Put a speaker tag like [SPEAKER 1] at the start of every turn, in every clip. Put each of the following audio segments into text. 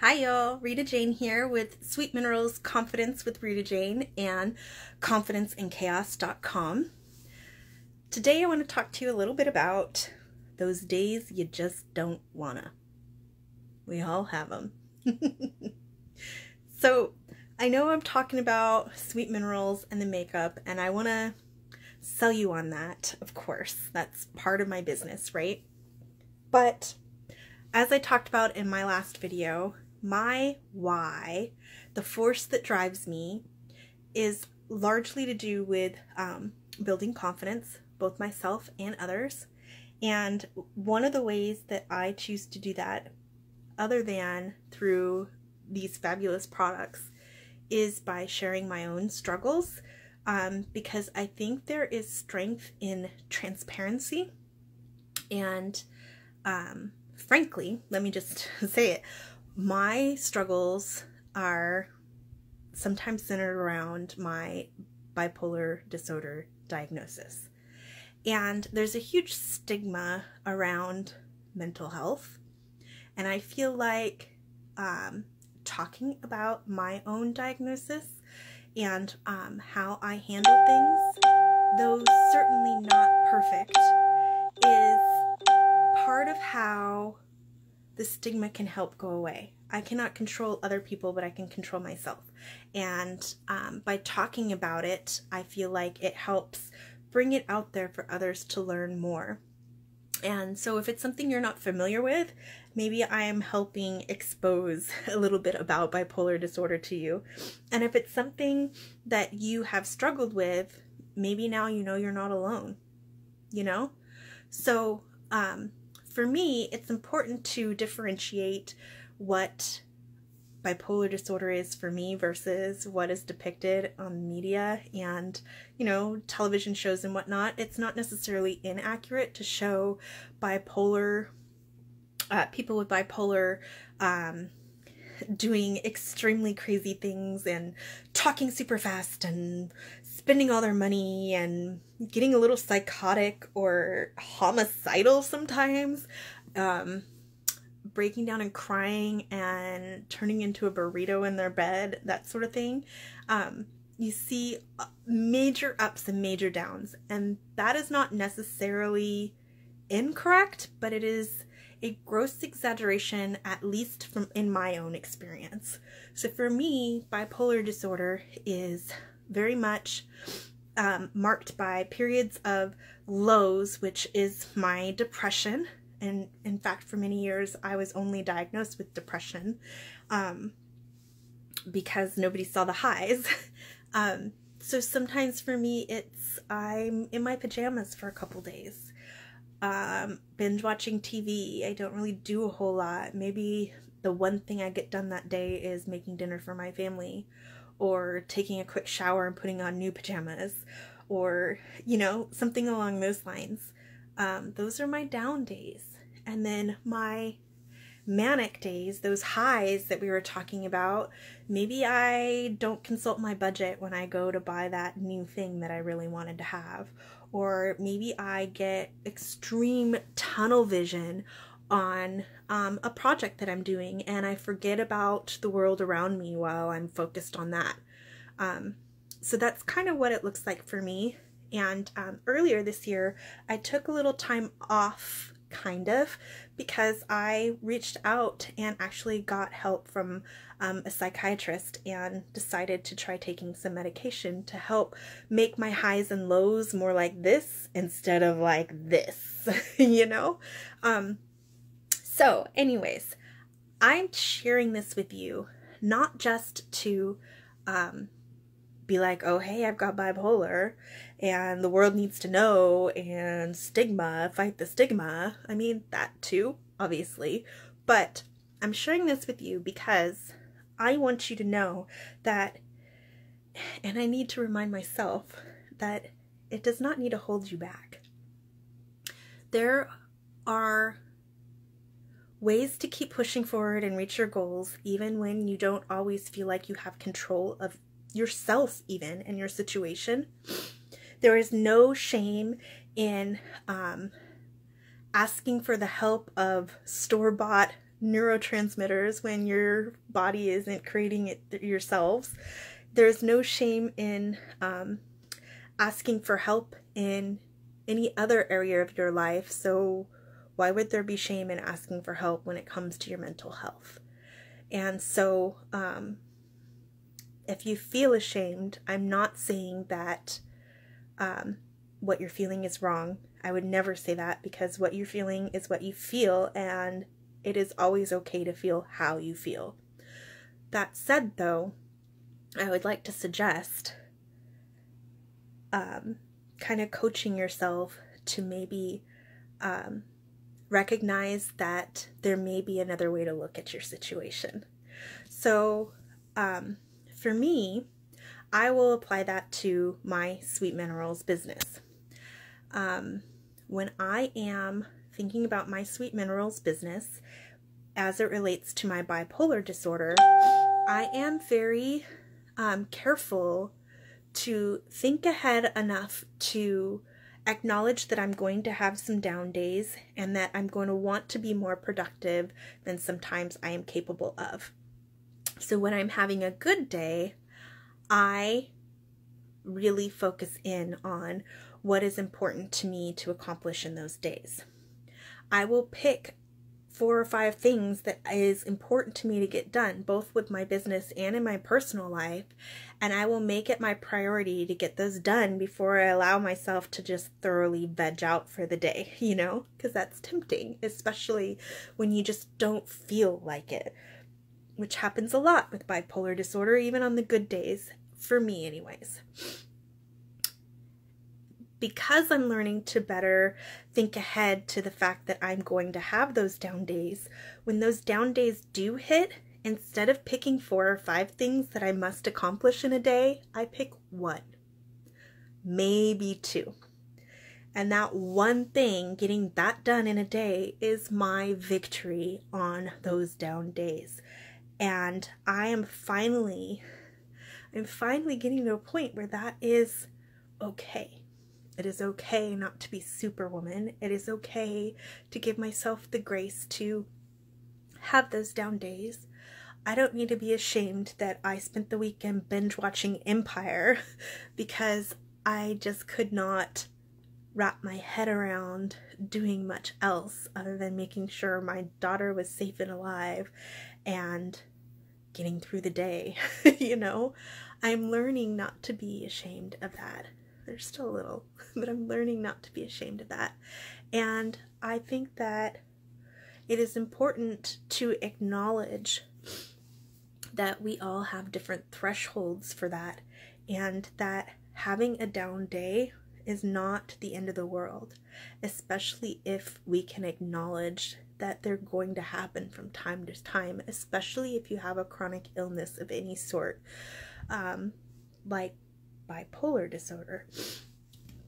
[SPEAKER 1] Hi y'all, Rita Jane here with Sweet Minerals Confidence with Rita Jane and confidenceinchaos.com. Today I want to talk to you a little bit about those days you just don't wanna. We all have them. So I know I'm talking about Sweet Minerals and the makeup, and I want to sell you on that, of course. That's part of my business, right? But as I talked about in my last video, my why, the force that drives me, is largely to do with building confidence, both myself and others. And one of the ways that I choose to do that, other than through these fabulous products, is by sharing my own struggles, because I think there is strength in transparency. And frankly, let me just say it, my struggles are sometimes centered around my bipolar disorder diagnosis. And there's a huge stigma around mental health. And I feel like talking about my own diagnosis and how I handle things, though certainly not perfect, is part of how the stigma can help go away. I cannot control other people, but I can control myself. And by talking about it, I feel like it helps bring it out there for others to learn more. And so if it's something you're not familiar with, maybe I am helping expose a little bit about bipolar disorder to you. And if it's something that you have struggled with, maybe now you know you're not alone, you know? So for me, it's important to differentiate what bipolar disorder is for me versus what is depicted on media and, you know, television shows and whatnot. It's not necessarily inaccurate to show bipolar, people with bipolar, doing extremely crazy things and talking super fast and spending all their money and getting a little psychotic or homicidal sometimes, breaking down and crying and turning into a burrito in their bed, that sort of thing. You see major ups and major downs, and that is not necessarily incorrect, but it is a gross exaggeration, at least from in my own experience. So for me, bipolar disorder is very much marked by periods of lows, which is my depression. And in fact, for many years, I was only diagnosed with depression because nobody saw the highs. So sometimes for me, it's I'm in my pajamas for a couple days. Binge watching TV. I don't really do a whole lot. Maybe the one thing I get done that day is making dinner for my family, or taking a quick shower and putting on new pajamas, or, you know, something along those lines. Those are my down days. And then my manic days, those highs that we were talking about, maybe I don't consult my budget when I go to buy that new thing that I really wanted to have. Or maybe I get extreme tunnel vision on a project that I'm doing, and I forget about the world around me while I'm focused on that. So that's kind of what it looks like for me. And earlier this year, I took a little time off, kind of, because I reached out and actually got help from a psychiatrist and decided to try taking some medication to help make my highs and lows more like this instead of like this, you know? So anyways, I'm sharing this with you, not just to be like, oh, hey, I've got bipolar and the world needs to know, and stigma, fight the stigma. I mean, that too, obviously. But I'm sharing this with you because I want you to know that, and I need to remind myself, that it does not need to hold you back. There are ways to keep pushing forward and reach your goals, even when you don't always feel like you have control of yourself even and your situation. There is no shame in asking for the help of store-bought neurotransmitters when your body isn't creating it yourselves. There's no shame in asking for help in any other area of your life. So why would there be shame in asking for help when it comes to your mental health? And so if you feel ashamed, I'm not saying that what you're feeling is wrong. I would never say that, because what you're feeling is what you feel, and it is always okay to feel how you feel. That said, though, I would like to suggest kind of coaching yourself to maybe recognize that there may be another way to look at your situation. So for me, I will apply that to my Sweet Minerals business. When I am thinking about my Sweet Minerals business as it relates to my bipolar disorder, I am very careful to think ahead enough to acknowledge that I'm going to have some down days and that I'm going to want to be more productive than sometimes I am capable of. So when I'm having a good day, I really focus in on what is important to me to accomplish in those days. I will pick 4 or 5 things that is important to me to get done, both with my business and in my personal life, and I will make it my priority to get those done before I allow myself to just thoroughly veg out for the day, because that's tempting, especially when you just don't feel like it, which happens a lot with bipolar disorder, even on the good days, for me anyways. Because I'm learning to better think ahead to the fact that I'm going to have those down days, when those down days do hit, instead of picking 4 or 5 things that I must accomplish in a day, I pick 1, maybe 2. And that one thing, getting that done in a day, is my victory on those down days. And I'm finally getting to a point where that is okay. It is okay not to be Superwoman. It is okay to give myself the grace to have those down days. I don't need to be ashamed that I spent the weekend binge watching Empire because I just could not wrap my head around doing much else other than making sure my daughter was safe and alive and getting through the day. I'm learning not to be ashamed of that. There's still a little, but I'm learning not to be ashamed of that. And I think that it is important to acknowledge that we all have different thresholds for that, and that having a down day is not the end of the world, especially if we can acknowledge that they're going to happen from time to time, especially if you have a chronic illness of any sort, like bipolar disorder.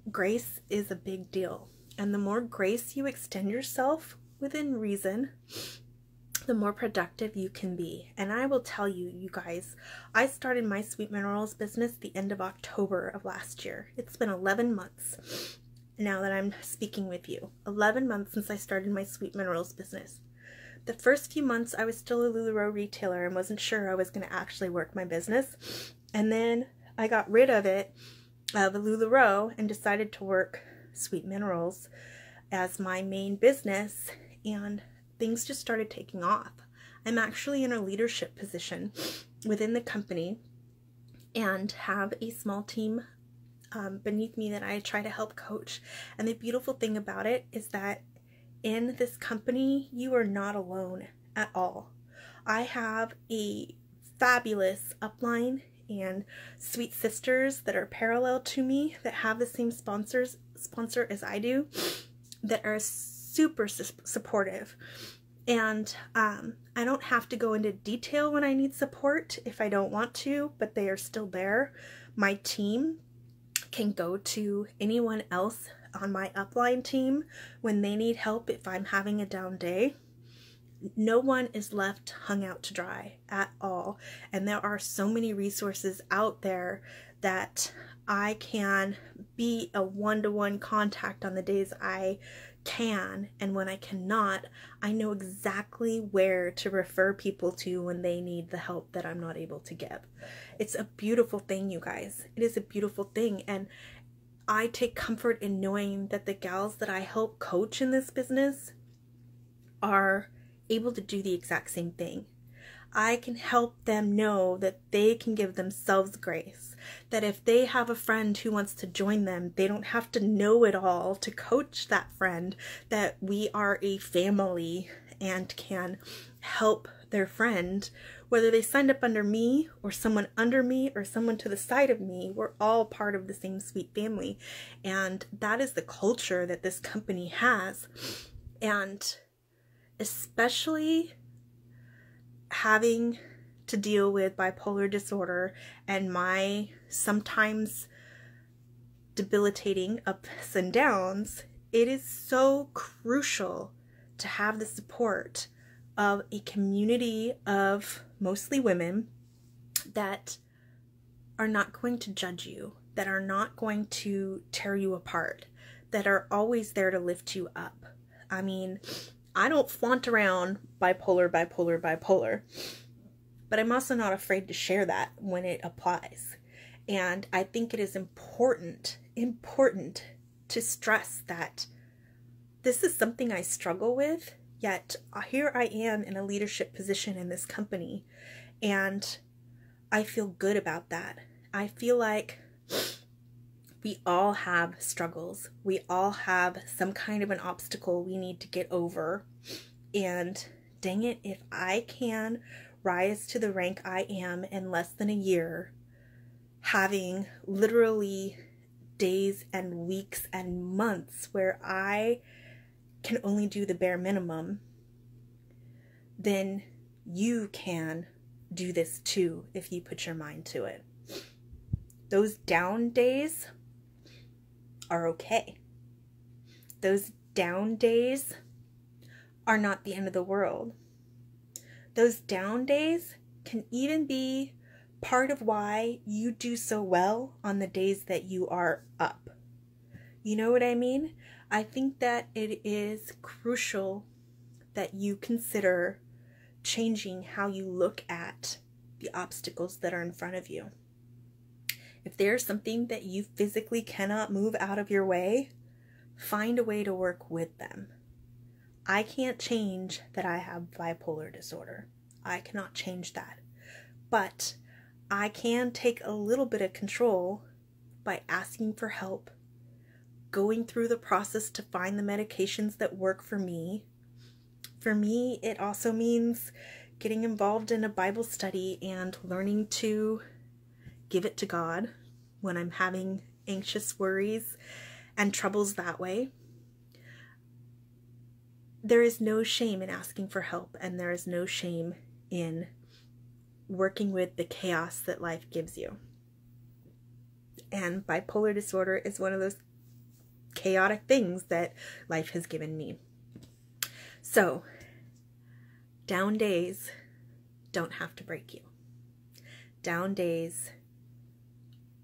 [SPEAKER 1] Grace is a big deal, and the more grace you extend yourself within reason, the more productive you can be. And I will tell you, you guys, I started my Sweet Minerals business the end of October of last year. It's been 11 months now that I'm speaking with you. 11 months since I started my Sweet Minerals business. The first few months I was still a LuLaRoe retailer and wasn't sure I was going to actually work my business. And then I got rid of it, of LuLaRoe, and decided to work Sweet Minerals as my main business, and things just started taking off. I'm actually in a leadership position within the company and have a small team beneath me that I try to help coach. And the beautiful thing about it is that in this company, you are not alone at all. I have a fabulous upline and sweet sisters that are parallel to me that have the same sponsor as I do, that are super supportive. And I don't have to go into detail when I need support if I don't want to, but they are still there. My team can go to anyone else on my upline team when they need help if I'm having a down day. No one is left hung out to dry at all. And there are so many resources out there that I can be a one-to-one contact on the days I can and when I cannot, I know exactly where to refer people to when they need the help that I'm not able to give. It's a beautiful thing, you guys. It is a beautiful thing. And I take comfort in knowing that the gals that I help coach in this business are able to do the exact same thing. I can help them know that they can give themselves grace, that if they have a friend who wants to join them, they don't have to know it all to coach that friend, that we are a family and can help their friend. Whether they signed up under me or someone under me or someone to the side of me, we're all part of the same sweet family. And that is the culture that this company has. And especially having to deal with bipolar disorder and my sometimes debilitating ups and downs, it is so crucial to have the support of a community of mostly women that are not going to judge you, that are not going to tear you apart, that are always there to lift you up. I mean, I don't flaunt around bipolar, but I'm also not afraid to share that when it applies. And I think it is important to stress that this is something I struggle with, yet here I am in a leadership position in this company, and I feel good about that. I feel like we all have struggles. We all have some kind of an obstacle we need to get over. And dang it, if I can rise to the rank I am in less than a year, having literally days and weeks and months where I can only do the bare minimum, then you can do this too if you put your mind to it. Those down days are okay. Those down days are not the end of the world. Those down days can even be part of why you do so well on the days that you are up. You know what I mean? I think that it is crucial that you consider changing how you look at the obstacles that are in front of you. If there's something that you physically cannot move out of your way, find a way to work with them. I can't change that I have bipolar disorder. I cannot change that. But I can take a little bit of control by asking for help, going through the process to find the medications that work for me. For me, it also means getting involved in a Bible study and learning to give it to God when I'm having anxious worries and troubles that way. There is no shame in asking for help, and there is no shame in working with the chaos that life gives you. And bipolar disorder is one of those chaotic things that life has given me. So, down days don't have to break you. Down days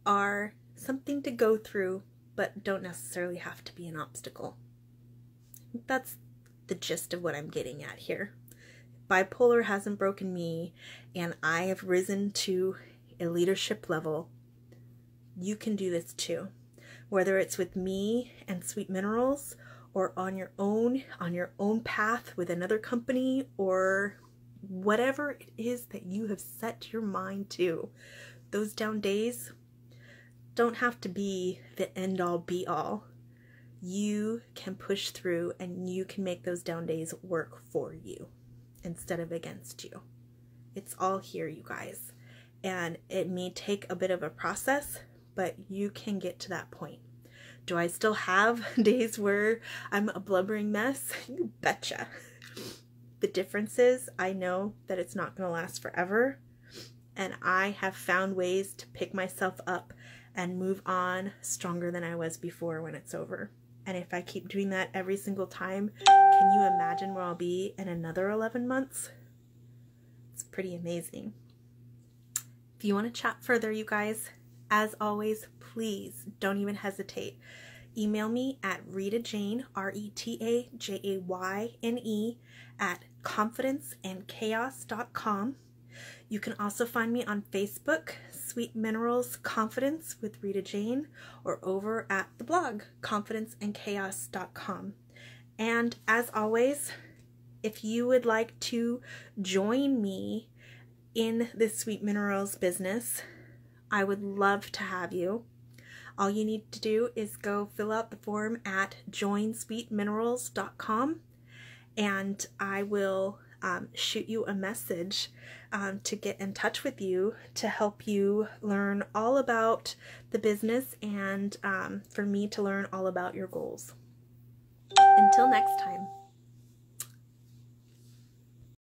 [SPEAKER 1] are something to go through, but don't necessarily have to be an obstacle. That's the gist of what I'm getting at here. Bipolar hasn't broken me, and I have risen to a leadership level. You can do this too. Whether it's with me and Sweet Minerals, or on your own path with another company, or whatever it is that you have set your mind to. Those down days don't have to be the end all be all. You can push through, and you can make those down days work for you instead of against you. It's all here, you guys. And it may take a bit of a process, but you can get to that point. Do I still have days where I'm a blubbering mess? You betcha. The difference is I know that it's not going to last forever, and I have found ways to pick myself up and move on stronger than I was before when it's over. And if I keep doing that every single time, can you imagine where I'll be in another 11 months? It's pretty amazing. If you want to chat further, you guys, as always, please don't even hesitate. email me at RitaJayne, RetaJayne, at confidenceandchaos.com. You can also find me on Facebook, Sweet Minerals Confidence with Rita Jayne, or over at the blog, confidenceandchaos.com. And as always, if you would like to join me in this Sweet Minerals business, I would love to have you. All you need to do is go fill out the form at joinsweetminerals.com, and I will shoot you a message to get in touch with you to help you learn all about the business and for me to learn all about your goals. Until next time.